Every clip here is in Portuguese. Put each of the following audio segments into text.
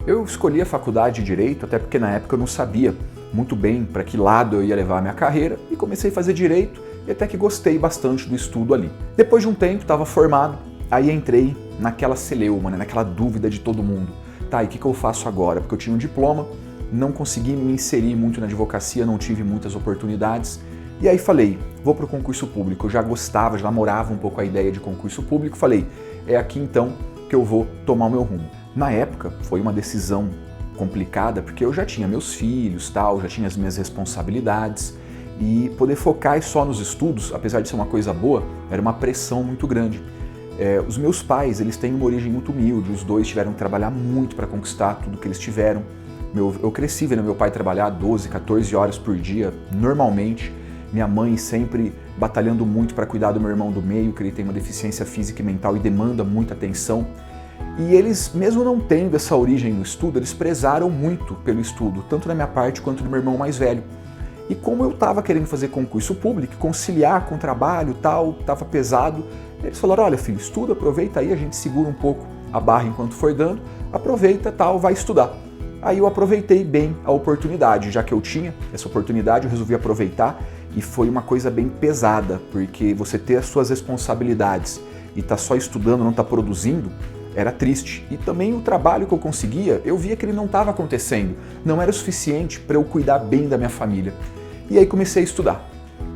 Eu escolhi a faculdade de Direito, até porque na época eu não sabia muito bem para que lado eu ia levar a minha carreira, e comecei a fazer Direito e até que gostei bastante do estudo ali. Depois de um tempo, estava formado, aí entrei naquela celeuma, naquela dúvida de todo mundo. Tá, e o que eu faço agora? Porque eu tinha um diploma, não consegui me inserir muito na advocacia, não tive muitas oportunidades, e aí falei, vou para o concurso público. Eu já gostava, já namorava um pouco a ideia de concurso público, falei, é aqui então que eu vou tomar o meu rumo. Na época, foi uma decisão complicada, porque eu já tinha meus filhos, tal, já tinha as minhas responsabilidades, e poder focar só nos estudos, apesar de ser uma coisa boa, era uma pressão muito grande. Os meus pais, eles têm uma origem muito humilde, os dois tiveram que trabalhar muito para conquistar tudo que eles tiveram. Eu cresci vendo meu pai trabalhar 12, 14 horas por dia, normalmente. Minha mãe sempre batalhando muito para cuidar do meu irmão do meio, que ele tem uma deficiência física e mental e demanda muita atenção. E eles, mesmo não tendo essa origem no estudo, eles prezaram muito pelo estudo, tanto da minha parte quanto do meu irmão mais velho. E como eu estava querendo fazer concurso público, conciliar com o trabalho e tal, estava pesado, eles falaram, olha filho, estuda, aproveita aí, a gente segura um pouco a barra enquanto for dando, aproveita tal, vai estudar. Aí eu aproveitei bem a oportunidade, já que eu tinha essa oportunidade, eu resolvi aproveitar e foi uma coisa bem pesada, porque você ter as suas responsabilidades e tá só estudando, não tá produzindo, era triste. E também o trabalho que eu conseguia, eu via que ele não estava acontecendo, não era o suficiente para eu cuidar bem da minha família. E aí comecei a estudar.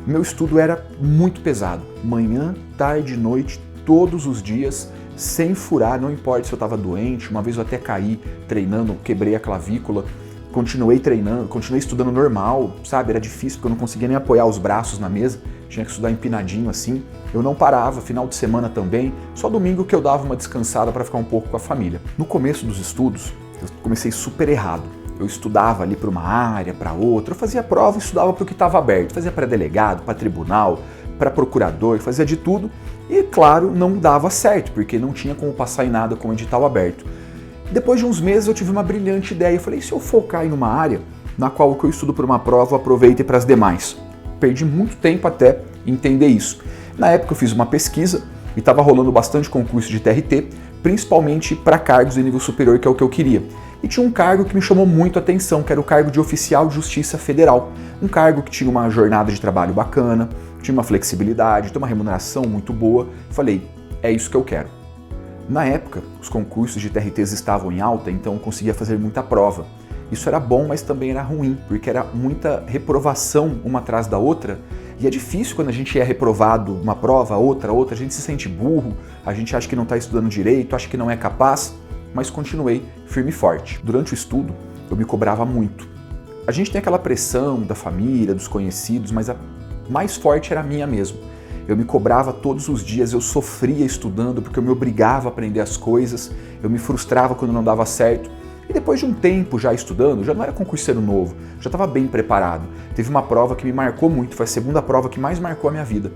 Meu estudo era muito pesado, manhã, tarde, noite, todos os dias, sem furar, não importa se eu estava doente, uma vez eu até caí treinando, quebrei a clavícula, continuei treinando, continuei estudando normal, sabe? Era difícil porque eu não conseguia nem apoiar os braços na mesa, tinha que estudar empinadinho assim. Eu não parava, final de semana também, só domingo que eu dava uma descansada para ficar um pouco com a família. No começo dos estudos, eu comecei super errado. Eu estudava ali para uma área, para outra, eu fazia prova e estudava para o que estava aberto, fazia para delegado, para tribunal, para procurador, fazia de tudo e, claro, não dava certo, porque não tinha como passar em nada com o edital aberto. Depois de uns meses eu tive uma brilhante ideia, eu falei, e se eu focar em uma área na qual o que eu estudo para uma prova eu aproveite para as demais? Perdi muito tempo até entender isso. Na época eu fiz uma pesquisa e estava rolando bastante concurso de TRT, principalmente para cargos de nível superior, que é o que eu queria. E tinha um cargo que me chamou muito a atenção, que era o cargo de oficial de justiça federal. Um cargo que tinha uma jornada de trabalho bacana, tinha uma flexibilidade, tinha uma remuneração muito boa. Falei, é isso que eu quero. Na época, os concursos de TRTs estavam em alta, então eu conseguia fazer muita prova. Isso era bom, mas também era ruim, porque era muita reprovação uma atrás da outra. E é difícil quando a gente é reprovado uma prova, outra, a gente se sente burro, a gente acha que não está estudando direito, acha que não é capaz, mas continuei firme e forte. Durante o estudo, eu me cobrava muito. A gente tem aquela pressão da família, dos conhecidos, mas a mais forte era a minha mesmo. Eu me cobrava todos os dias, eu sofria estudando porque eu me obrigava a aprender as coisas, eu me frustrava quando não dava certo. E depois de um tempo já estudando, já não era concurseiro novo, já estava bem preparado. Teve uma prova que me marcou muito, foi a segunda prova que mais marcou a minha vida.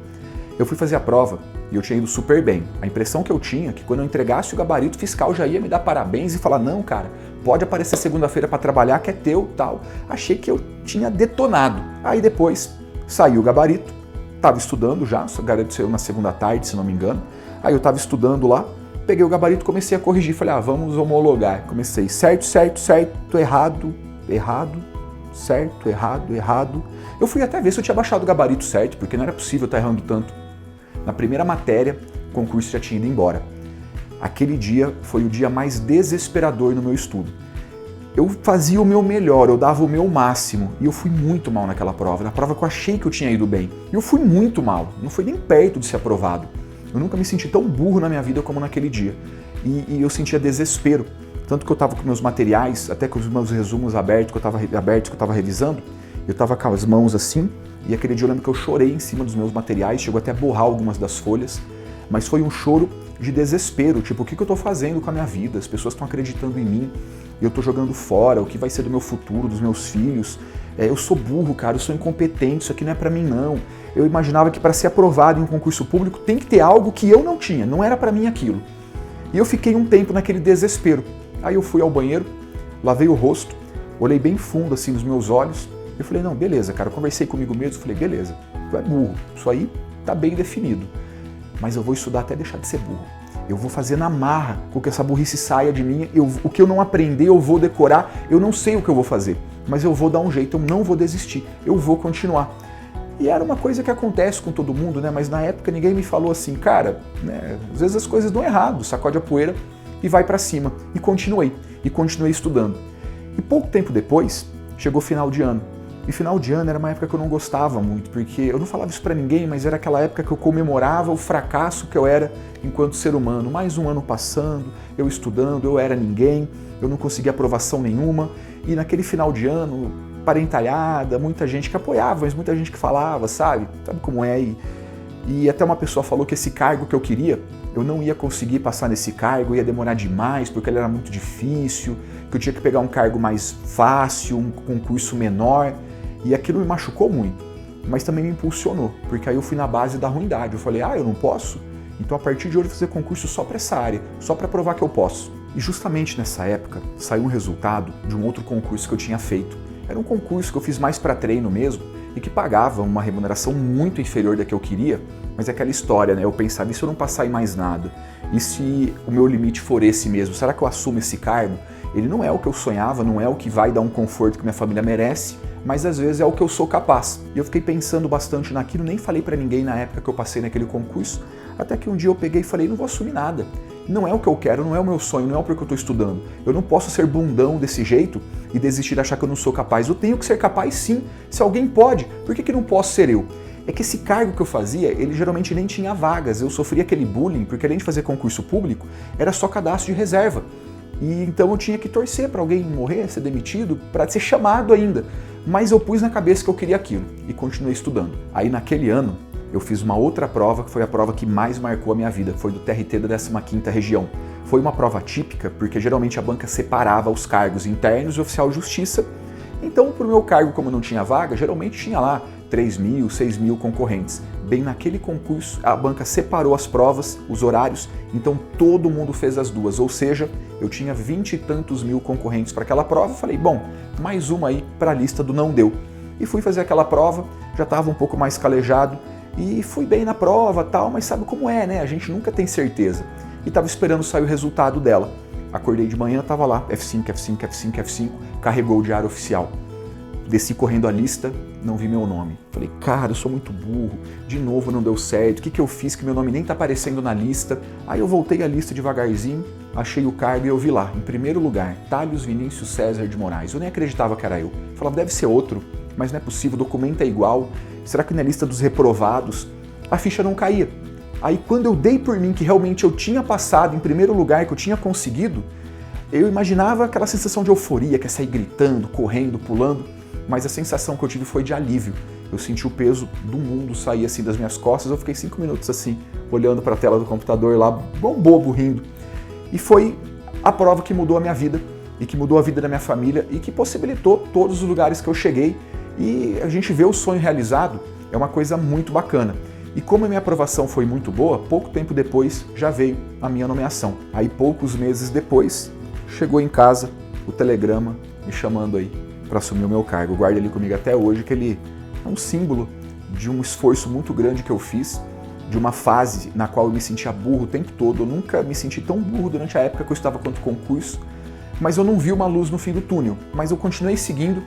Eu fui fazer a prova e eu tinha ido super bem. A impressão que eu tinha é que quando eu entregasse o gabarito, o fiscal já ia me dar parabéns e falar, não, cara, pode aparecer segunda-feira para trabalhar que é teu, tal. Achei que eu tinha detonado. Aí depois saiu o gabarito, estava estudando já, o gabarito saiu na segunda tarde, se não me engano. Aí eu estava estudando lá, peguei o gabarito e comecei a corrigir. Falei, vamos homologar. Comecei certo, certo, certo, errado, errado, certo, errado, errado. Eu fui até ver se eu tinha baixado o gabarito certo, porque não era possível estar errando tanto. Na primeira matéria, o concurso já tinha ido embora. Aquele dia foi o dia mais desesperador no meu estudo. Eu fazia o meu melhor, eu dava o meu máximo, e eu fui muito mal naquela prova. Na prova que eu achei que eu tinha ido bem. E eu fui muito mal, não foi nem perto de ser aprovado. Eu nunca me senti tão burro na minha vida como naquele dia. E eu sentia desespero. Tanto que eu estava com meus materiais, até com os meus resumos abertos que eu estava revisando, eu estava com as mãos assim, e aquele dia eu lembro que eu chorei em cima dos meus materiais, chegou até a borrar algumas das folhas, mas foi um choro de desespero, tipo, o que eu estou fazendo com a minha vida? As pessoas estão acreditando em mim, e eu estou jogando fora, o que vai ser do meu futuro, dos meus filhos? Eu sou burro, cara, eu sou incompetente, isso aqui não é para mim não. Eu imaginava que para ser aprovado em um concurso público tem que ter algo que eu não tinha, não era para mim aquilo. E eu fiquei um tempo naquele desespero. Aí eu fui ao banheiro, lavei o rosto, olhei bem fundo assim nos meus olhos, e eu falei, não, beleza, cara, eu conversei comigo mesmo, falei, beleza, tu é burro, isso aí tá bem definido, mas eu vou estudar até deixar de ser burro. eu vou fazer na marra com que essa burrice saia de mim, o que eu não aprender eu vou decorar, eu não sei o que eu vou fazer, mas eu vou dar um jeito, eu não vou desistir, eu vou continuar. E era uma coisa que acontece com todo mundo, né? Mas na época ninguém me falou assim, cara, né? Às vezes as coisas dão errado, sacode a poeira e vai pra cima. E continuei estudando. E pouco tempo depois, chegou final de ano. E final de ano era uma época que eu não gostava muito, porque eu não falava isso pra ninguém, mas era aquela época que eu comemorava o fracasso que eu era enquanto ser humano. Mais um ano passando, eu estudando, eu era ninguém, eu não conseguia aprovação nenhuma. E naquele final de ano, parentalhada, muita gente que apoiava, mas muita gente que falava, sabe como é? E até uma pessoa falou que esse cargo que eu queria, eu não ia conseguir passar nesse cargo, ia demorar demais, porque ele era muito difícil, que eu tinha que pegar um cargo mais fácil, um concurso menor. E aquilo me machucou muito, mas também me impulsionou, porque aí eu fui na base da ruindade. Eu falei, eu não posso? Então a partir de hoje eu vou fazer concurso só para essa área, só para provar que eu posso. E justamente nessa época saiu um resultado de um outro concurso que eu tinha feito. Era um concurso que eu fiz mais para treino mesmo e que pagava uma remuneração muito inferior da que eu queria, mas é aquela história, né? Eu pensava, e se eu não passar em mais nada? E se o meu limite for esse mesmo? Será que eu assumo esse cargo? Ele não é o que eu sonhava, não é o que vai dar um conforto que minha família merece, mas às vezes é o que eu sou capaz. E eu fiquei pensando bastante naquilo, nem falei pra ninguém na época que eu passei naquele concurso, até que um dia eu peguei e falei, não vou assumir nada. Não é o que eu quero, não é o meu sonho, não é o porque eu estou estudando. Eu não posso ser bundão desse jeito e desistir de achar que eu não sou capaz. Eu tenho que ser capaz sim. Se alguém pode, por que não posso ser eu? É que esse cargo que eu fazia, ele geralmente nem tinha vagas. Eu sofria aquele bullying, porque além de fazer concurso público, era só cadastro de reserva. E então eu tinha que torcer para alguém morrer, ser demitido, para ser chamado ainda. Mas eu pus na cabeça que eu queria aquilo e continuei estudando. Aí naquele ano, eu fiz uma outra prova, que foi a prova que mais marcou a minha vida, foi do TRT da 15ª região. Foi uma prova típica, porque geralmente a banca separava os cargos internos e oficial de justiça. Então, pro meu cargo, como não tinha vaga, geralmente tinha lá 3.000, 6.000 concorrentes. Bem, naquele concurso, a banca separou as provas, os horários, então todo mundo fez as duas, ou seja, eu tinha 20 e tantos mil concorrentes para aquela prova. Falei, bom, mais uma aí para a lista do não deu. E fui fazer aquela prova, já estava um pouco mais calejado, e fui bem na prova tal, mas sabe como é, né? A gente nunca tem certeza. E estava esperando sair o resultado dela. Acordei de manhã, estava lá, F5, F5, F5, F5, carregou o diário oficial. Desci correndo a lista, não vi meu nome. Falei, cara, eu sou muito burro, de novo não deu certo, o que eu fiz que meu nome nem está aparecendo na lista? Aí eu voltei a lista devagarzinho, achei o cargo e eu vi lá, em primeiro lugar, Thales Vinícius César de Moraes. Eu nem acreditava que era eu. Falava, deve ser outro, mas não é possível, o documento é igual. Será que na lista dos reprovados? A ficha não caía. Aí quando eu dei por mim que realmente eu tinha passado em primeiro lugar, que eu tinha conseguido, eu imaginava aquela sensação de euforia, que é sair gritando, correndo, pulando, mas a sensação que eu tive foi de alívio. Eu senti o peso do mundo sair assim das minhas costas, eu fiquei 5 minutos assim, olhando para a tela do computador lá, bom bobo, rindo. E foi a prova que mudou a minha vida, e que mudou a vida da minha família, e que possibilitou todos os lugares que eu cheguei. E a gente vê o sonho realizado, é uma coisa muito bacana. E como a minha aprovação foi muito boa, pouco tempo depois já veio a minha nomeação. Aí poucos meses depois, chegou em casa o telegrama me chamando aí para assumir o meu cargo. Eu guardo ele comigo até hoje, que ele é um símbolo de um esforço muito grande que eu fiz, de uma fase na qual eu me sentia burro o tempo todo. Eu nunca me senti tão burro durante a época que eu estava quanto concurso, mas eu não vi uma luz no fim do túnel. Mas eu continuei seguindo.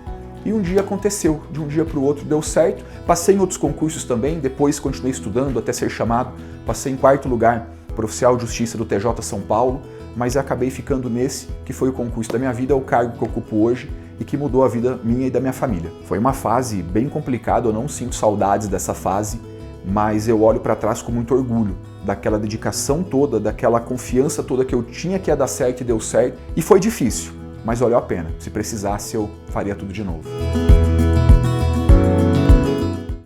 E um dia aconteceu, de um dia para o outro deu certo. Passei em outros concursos também, depois continuei estudando até ser chamado. Passei em 4º lugar para oficial de justiça do TJ São Paulo, mas acabei ficando nesse, que foi o concurso da minha vida, é o cargo que eu ocupo hoje e que mudou a vida minha e da minha família. Foi uma fase bem complicada, eu não sinto saudades dessa fase, mas eu olho para trás com muito orgulho daquela dedicação toda, daquela confiança toda que eu tinha que ia dar certo e deu certo. E foi difícil, mas valeu a pena. Se precisasse, eu faria tudo de novo.